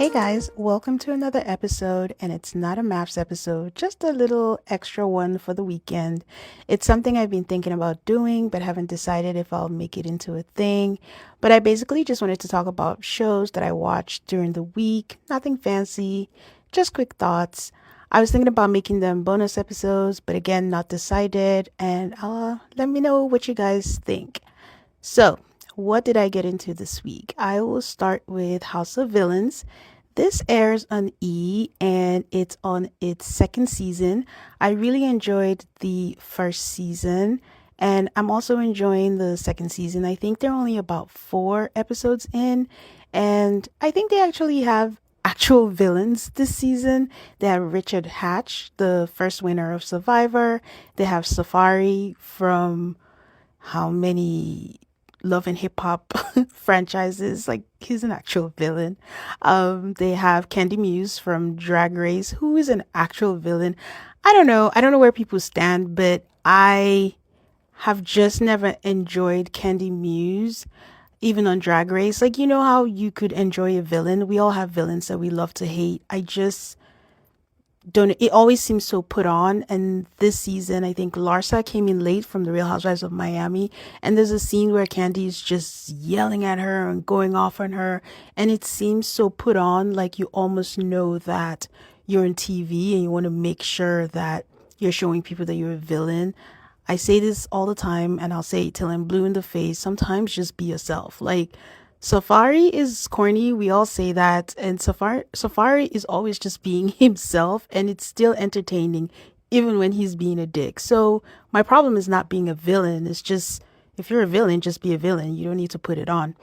Hey guys, welcome to another episode, and it's not a maths episode, just a little extra one for the weekend. It's something I've been thinking about doing, but haven't decided if I'll make it into a thing. But I basically just wanted to talk about shows that I watched during the week, nothing fancy, just quick thoughts. I was thinking about making them bonus episodes, but again, not decided, and let me know what you guys think. So, what did I get into this week? I will start with House of Villains. This airs on E and it's on its second season. I really enjoyed the first season and I'm also enjoying the second season. I think they're only about 4 episodes in, and I think they actually have actual villains this season. They have Richard Hatch, the first winner of Survivor. They have Safari from how many Love and Hip Hop franchises. Like, he's an actual villain. They have Candy Muse from Drag Race, who is an actual villain. I don't know. I don't know where people stand, but I have just never enjoyed Candy Muse, even on Drag Race. Like, you know how you could enjoy a villain? We all have villains that we love to hate. I just don't, it always seems so put on. And this season, I think Larsa came in late from the Real Housewives of Miami, and there's a scene where Candy's just yelling at her and going off on her, and it seems so put on, like you almost know that you're on TV and you want to make sure that you're showing people that you're a villain. I say this all the time and I'll say it till I'm blue in the face. Sometimes just be yourself. Like, Safari is corny. We all say that. And Safari is always just being himself, and it's still entertaining even when he's being a dick. So my problem is not being a villain. It's just, if you're a villain, just be a villain. You don't need to put it on.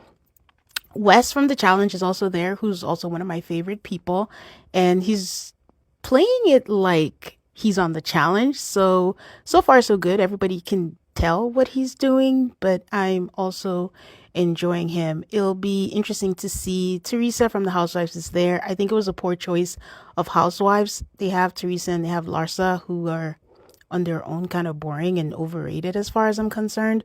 Wes from The Challenge is also there, who's also one of my favorite people, and he's playing it like he's on the challenge. So far so good. Everybody can tell what he's doing, but I'm also enjoying him. It'll be interesting to see Teresa from the Housewives is there. I think it was a poor choice of housewives. They have Teresa and they have Larsa, who are on their own kind of boring and overrated as far as I'm concerned.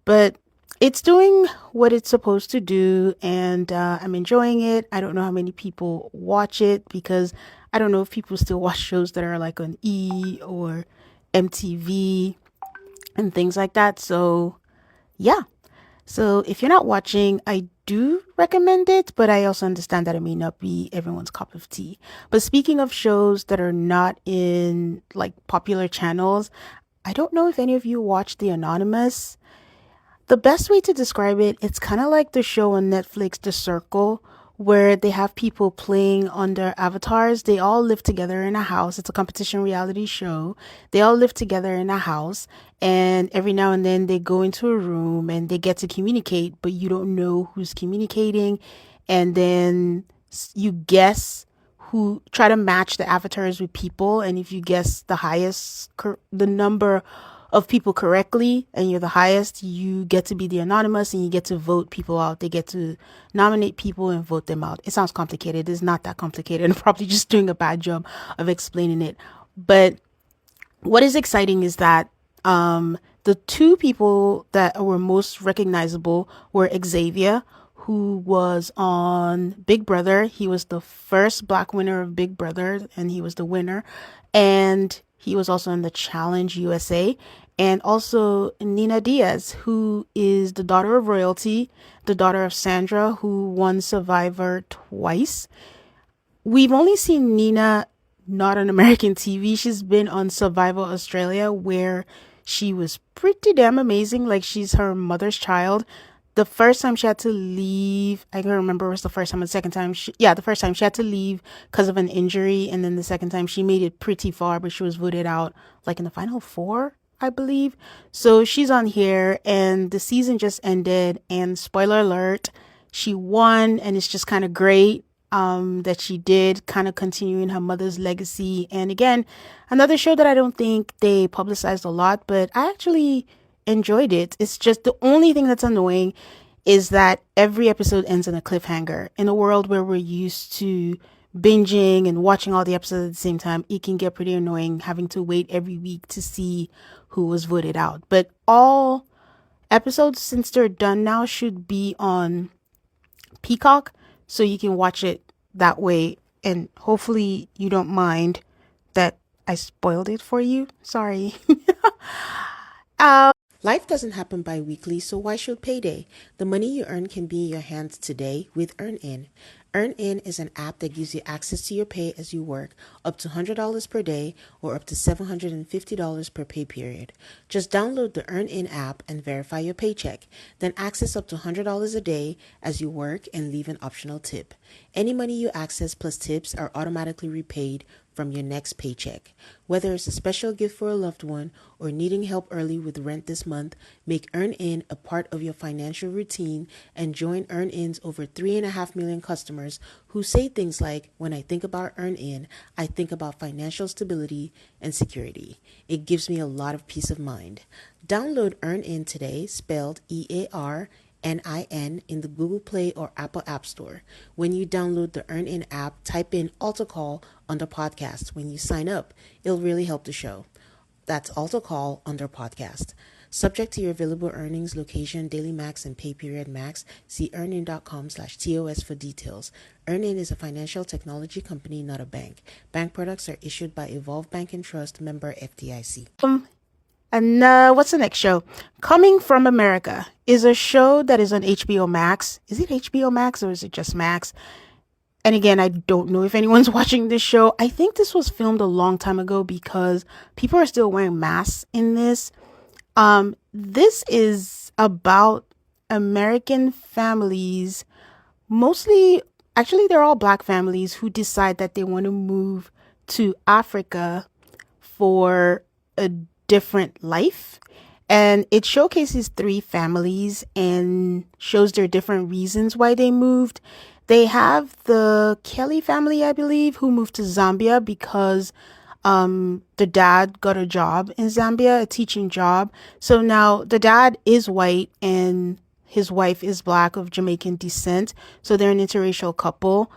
But it's doing what it's supposed to do, and I'm enjoying it. I don't know how many people watch it, because I don't know if people still watch shows that are like on E or MTV and things like that. So yeah. So if you're not watching, I do recommend it, but I also understand that it may not be everyone's cup of tea. But speaking of shows that are not in like popular channels, I don't know if any of you watch The Anonymous. The best way to describe it, it's kind of like the show on Netflix, The Circle, where they have people playing under avatars. They all live together in a house. It's a competition reality show. They all live together in a house, and every now and then they go into a room and they get to communicate, but you don't know who's communicating. And then you guess who, try to match the avatars with people, and if you guess the highest, the number of people correctly, and you're the highest, you get to be the anonymous and you get to vote people out. They get to nominate people and vote them out. It sounds complicated. It's not that complicated. I'm probably just doing a bad job of explaining it. But what is exciting is that the two people that were most recognizable were Xavier, who was on Big Brother. He was the first Black winner of Big Brother, and he was the winner. And he was also in the Challenge USA. And also Nina Diaz, who is the daughter of royalty, the daughter of Sandra, who won Survivor twice. We've only seen Nina not on American TV. She's been on Survivor Australia, where she was pretty damn amazing. Like, she's her mother's child. The first time she had to leave, I can't remember if it was the first time or the second time. The first time she had to leave because of an injury. And then the second time she made it pretty far, but she was voted out like in the final 4, I believe. So she's on here, and the season just ended, and spoiler alert, she won, and it's just kind of great that she did, kind of continuing her mother's legacy. And again, another show that I don't think they publicized a lot, but I actually enjoyed it. It's just the only thing that's annoying is that every episode ends in a cliffhanger. In a world where we're used to binging and watching all the episodes at the same time, it can get pretty annoying having to wait every week to see who was voted out. But all episodes, since they're done now, should be on Peacock, so you can watch it that way. And hopefully you don't mind that I spoiled it for you. Sorry. Life doesn't happen bi-weekly, so why should payday? The money you earn can be in your hands today with EarnIn. EarnIn is an app that gives you access to your pay as you work, up to $100 per day or up to $750 per pay period. Just download the EarnIn app and verify your paycheck. Then access up to $100 a day as you work and leave an optional tip. Any money you access plus tips are automatically repaid from your next paycheck. Whether it's a special gift for a loved one or needing help early with rent this month, make EarnIn a part of your financial routine and join EarnIn's over 3.5 million customers who say things like, when I think about EarnIn, I think about financial stability and security. It gives me a lot of peace of mind. Download EarnIn today, spelled EARNIN, in the Google Play or Apple App Store. When you download the EarnIn app, type in Altar Call under podcast. When you sign up, it'll really help the show. That's Altar Call under podcast. Subject to your available earnings, location, daily max, and pay period max. See earnin.com/TOS for details. EarnIn is a financial technology company, not a bank. Bank products are issued by Evolve Bank and Trust, member FDIC. And what's the next show? Coming from America is a show that is on HBO Max. Is it HBO Max or is it just Max? And again, I don't know if anyone's watching this show. I think this was filmed a long time ago because people are still wearing masks in this. This is about American families, mostly, actually, they're all Black families who decide that they want to move to Africa for a different life. And it showcases 3 families and shows their different reasons why they moved. They have the Kelly family, I believe, who moved to Zambia because the dad got a job in Zambia, a teaching job. So now the dad is white and his wife is Black of Jamaican descent. So they're an interracial couple.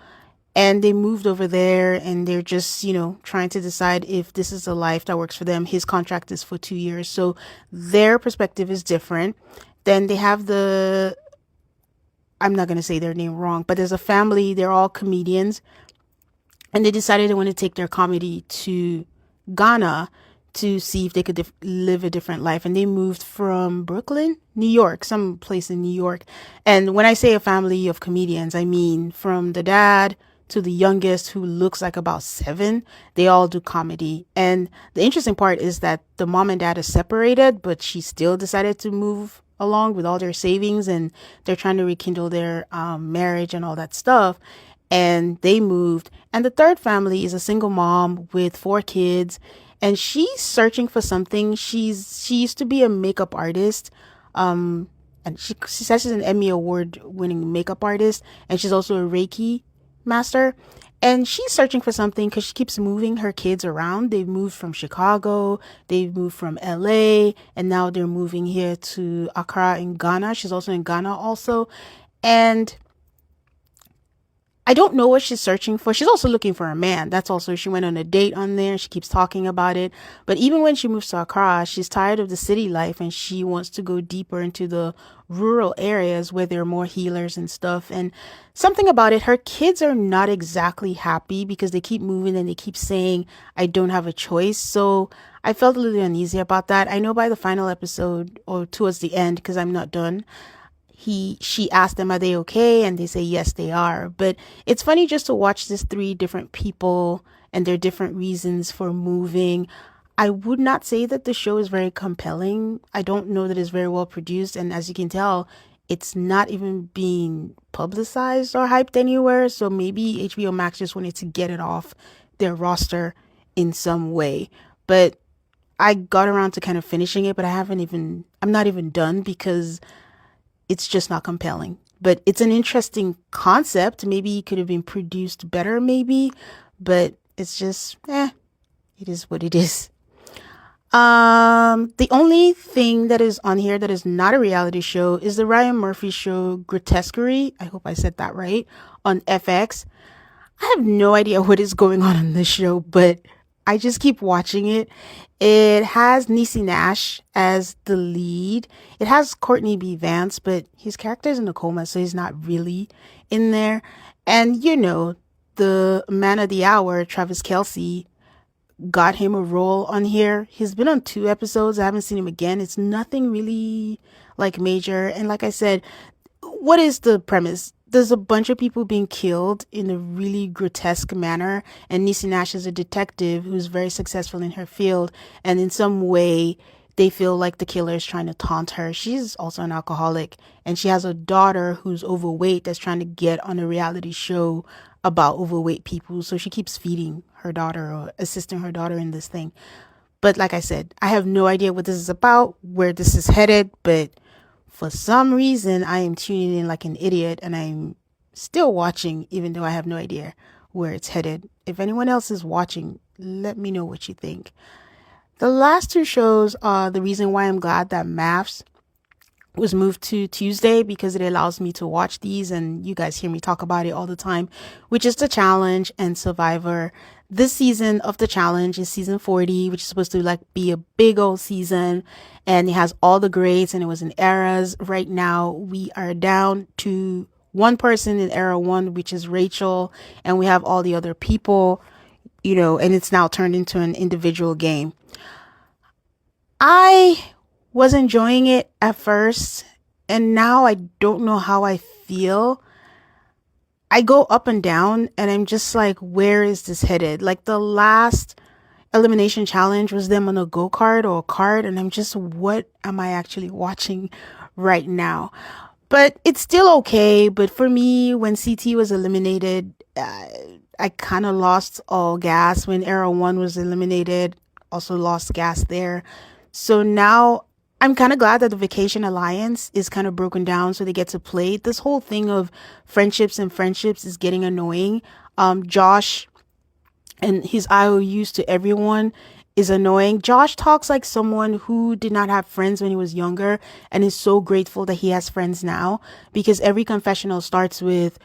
And they moved over there and they're just, trying to decide if this is a life that works for them. His contract is for 2 years. So their perspective is different. Then they have I'm not going to say their name wrong, but there's a family. They're all comedians. And they decided they want to take their comedy to Ghana to see if they could live a different life. And they moved from Brooklyn, New York, some place in New York. And when I say a family of comedians, I mean from the dad to the youngest, who looks like about 7, they all do comedy. And the interesting part is that the mom and dad are separated, but she still decided to move along with all their savings, and they're trying to rekindle their marriage and all that stuff. And they moved. And the third family is a single mom with 4 kids, and she's searching for something. She used to be a makeup artist. And she says she's an Emmy Award winning makeup artist, and she's also a Reiki master. And she's searching for something because she keeps moving her kids around. They've moved from Chicago, they've moved from LA, and now they're moving here to Accra in Ghana. She's also in Ghana also. And I don't know what she's searching for. She's also looking for a man. That's also, she went on a date on there. She keeps talking about it. But even when she moves to Accra, she's tired of the city life and she wants to go deeper into the rural areas where there are more healers and stuff. And something about it, her kids are not exactly happy because they keep moving and they keep saying, I don't have a choice. So I felt a little uneasy about that. I know by the final episode or towards the end, because I'm not done, she asked them, are they okay? And they say, yes, they are. But it's funny just to watch these 3 different people and their different reasons for moving. I would not say that the show is very compelling. I don't know that it's very well produced. And as you can tell, it's not even being publicized or hyped anywhere. So maybe HBO Max just wanted to get it off their roster in some way. But I got around to kind of finishing it, but I'm not even done because it's just not compelling. But it's an interesting concept. Maybe it could have been produced better, maybe. But it's just, it is what it is. The only thing that is on here that is not a reality show is the Ryan Murphy show, Grotesqueire. I hope I said that right, on FX. I have no idea what is going on in this show, but I just keep watching it. It has Niecy Nash as the lead. It has Courtney B. Vance, but his character is in a coma, so he's not really in there. And the man of the hour, Travis Kelsey, got him a role on here. He's been on 2 episodes. I haven't seen him again. It's nothing really like major. And like I said, what is the premise? There's a bunch of people being killed in a really grotesque manner, and Niecy Nash is a detective who's very successful in her field, and in some way, they feel like the killer is trying to taunt her. She's also an alcoholic, and she has a daughter who's overweight that's trying to get on a reality show about overweight people. So she keeps feeding her daughter or assisting her daughter in this thing. But like I said, I have no idea what this is about, where this is headed, but for some reason, I am tuning in like an idiot and I'm still watching, even though I have no idea where it's headed. If anyone else is watching, let me know what you think. The last 2 shows are the reason why I'm glad that Maths was moved to Tuesday, because it allows me to watch these and you guys hear me talk about it all the time, which is The Challenge and Survivor. This season of The Challenge is season 40, which is supposed to like be a big old season, and it has all the greats and it was in eras. Right now we are down to one person in era 1, which is Rachel, and we have all the other people, and it's now turned into an individual game. I was enjoying it at first, and now I don't know how I feel. I go up and down, and I'm just like, where is this headed? Like the last elimination challenge was them on a go-kart or a cart, and I'm just, what am I actually watching right now? But it's still okay. But for me, when CT was eliminated, I kind of lost all gas. When Era 1 was eliminated, also lost gas there. So now I'm kind of glad that the Vacation Alliance is kind of broken down so they get to play. This whole thing of friendships is getting annoying. Josh and his IOUs to everyone is annoying. Josh talks like someone who did not have friends when he was younger and is so grateful that he has friends now, because every confessional starts with,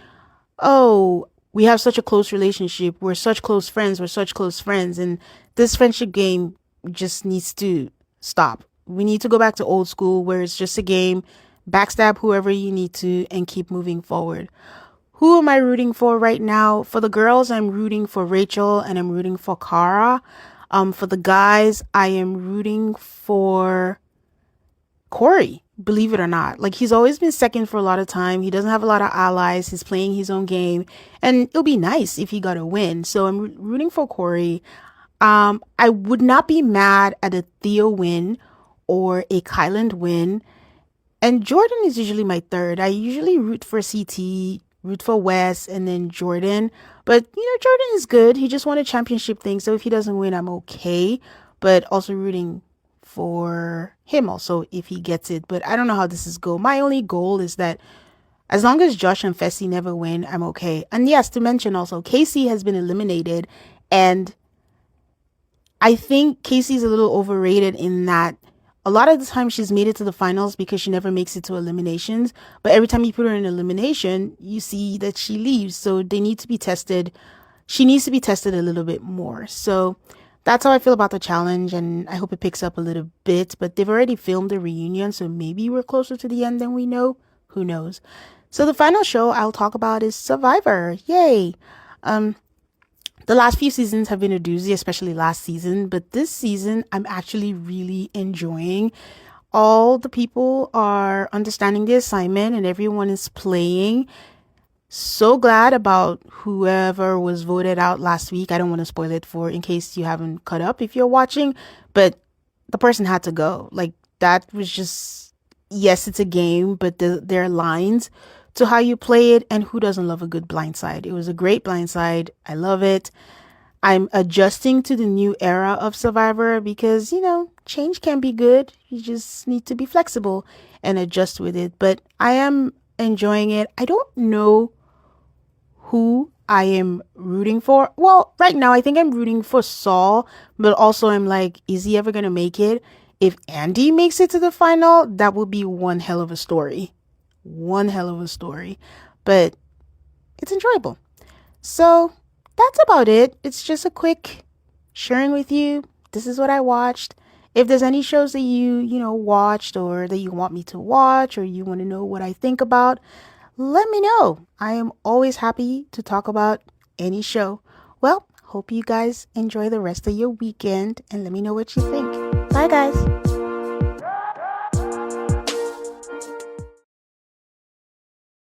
oh, we have such a close relationship. We're such close friends. We're such close friends. And this friendship game just needs to stop. We need to go back to old school where it's just a game, backstab whoever you need to, and keep moving forward. Who am I rooting for right now? For the girls, I'm rooting for Rachel and I'm rooting for Cara. For the guys, I am rooting for Corey, believe it or not. Like, he's always been second for a lot of time. He doesn't have a lot of allies. He's playing his own game, and it'll be nice if he got a win. So I'm rooting for Corey. I would not be mad at a Theo win or a Kyland win. And Jordan is usually my third. I usually root for CT, root for Wes, and then Jordan. But, Jordan is good. He just won a championship thing. So if he doesn't win, I'm okay. But also rooting for him also if he gets it. But I don't know how this is going. My only goal is that as long as Josh and Fessy never win, I'm okay. And yes, to mention also, Casey has been eliminated. And I think Casey's a little overrated in that a lot of the time she's made it to the finals because she never makes it to eliminations. But every time you put her in elimination, you see that she leaves. So they need to be tested. She needs to be tested a little bit more. So that's how I feel about the challenge. And I hope it picks up a little bit. But they've already filmed the reunion. So maybe we're closer to the end than we know. Who knows? So the final show I'll talk about is Survivor. Yay. The last few seasons have been a doozy, especially last season. But this season, I'm actually really enjoying. All the people are understanding the assignment and everyone is playing. So glad about whoever was voted out last week. I don't want to spoil it for in case you haven't caught up if you're watching. But the person had to go. Like, that was just, yes, it's a game, but there are lines to how you play it, and who doesn't love a good blindside? It was a great blindside. I love it. I'm adjusting to the new era of Survivor because, change can be good. You just need to be flexible and adjust with it. But I am enjoying it. I don't know who I am rooting for. Well, right now I think I'm rooting for Saul, but also I'm like, is he ever going to make it? If Andy makes it to the final, that would be one hell of a story. One hell of a story, but it's enjoyable. So that's about it. It's just a quick sharing with you. This is what I watched. If there's any shows that you watched or that you want me to watch or you want to know what I think about, let me know. I am always happy to talk about any show. Well, hope you guys enjoy the rest of your weekend and let me know what you think. Bye, guys.